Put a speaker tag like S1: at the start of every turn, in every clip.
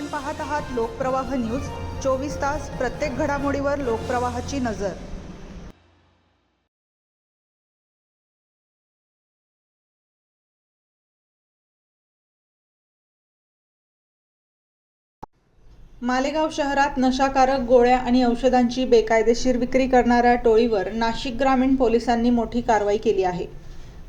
S1: आपण पाहत आहात लोकप्रवाह न्यूज 24 तास प्रत्येक घडामोडीवर लोकप्रवाहाची नजर। मालेगाव शहरात नशाकारक गोळ्या आणि औषधांची बेकायदेशीर विक्री करणाऱ्या टोळीवर नाशिक ग्रामीण पोलिसांनी मोठी कारवाई केली आहे।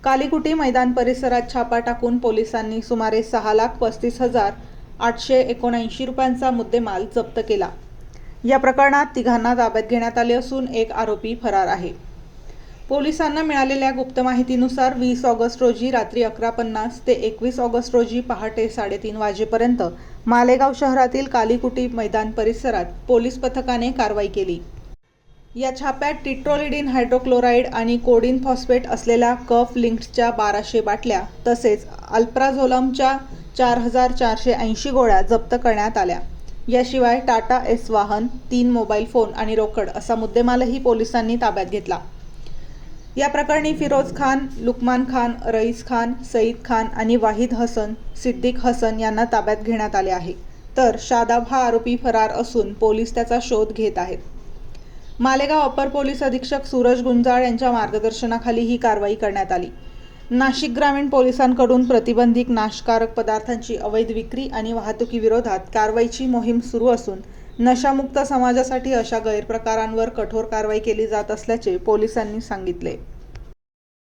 S1: कालीकुटी मैदान परिसरात छापा टाकून पोलिसांनी सुमारे 6,35,879 रुपयांचा मुद्देमाल जप्त केला। या प्रकरणात तिघांना ताब्यात घेण्यात आले असून एक आरोपी फरार आहे। पोलिसांना मिळालेल्या गुप्त माहितीनुसार 20 ऑगस्ट रोजी रात्री 11:50 ते 21 ऑगस्ट रोजी पहाटे 3:30 वाजेपर्यंत मालेगाव शहरातील कालीकुटी मैदान परिसरात पोलीस पथकाने कारवाई केली। या छाप्यात टिट्रोलिडीन हायड्रोक्लोराइड आणि कोडीन फॉस्फेट असलेल्या कफ लिंक्सच्या 1200 बाटल्या तसेच अल्प्राझोलमच्या 4,480 गोळ्या जप्त करण्यात आल्या। याशिवाय टाटा एस वाहन, 3 मोबाईल फोन आणि रोकड असा मुद्देमालही पोलिसांनी ताब्यात घेतला। या प्रकरणी फिरोज खान, लुकमान खान, रईस खान, सईद खान आणि वाहिद हसन, सिद्दीक हसन यांना ताब्यात घेण्यात आले आहे, तर शादाब हा आरोपी फरार असून पोलीस त्याचा शोध घेत आहेत। मालेगाव अपर पोलीस अधीक्षक सूरज गुंजाळ यांच्या मार्गदर्शनाखाली ही कारवाई करण्यात आली। नाशिक ग्रामीण पोलिसांकडून प्रतिबंधित नाशकारक पदार्थांची अवैध विक्री आणि वाहतुकीविरोधात कारवाईची मोहीम सुरू असून नशामुक्त समाजासाठी अशा गैरप्रकारांवर कठोर कारवाई केली जात असल्याचे पोलिसांनी सांगितले।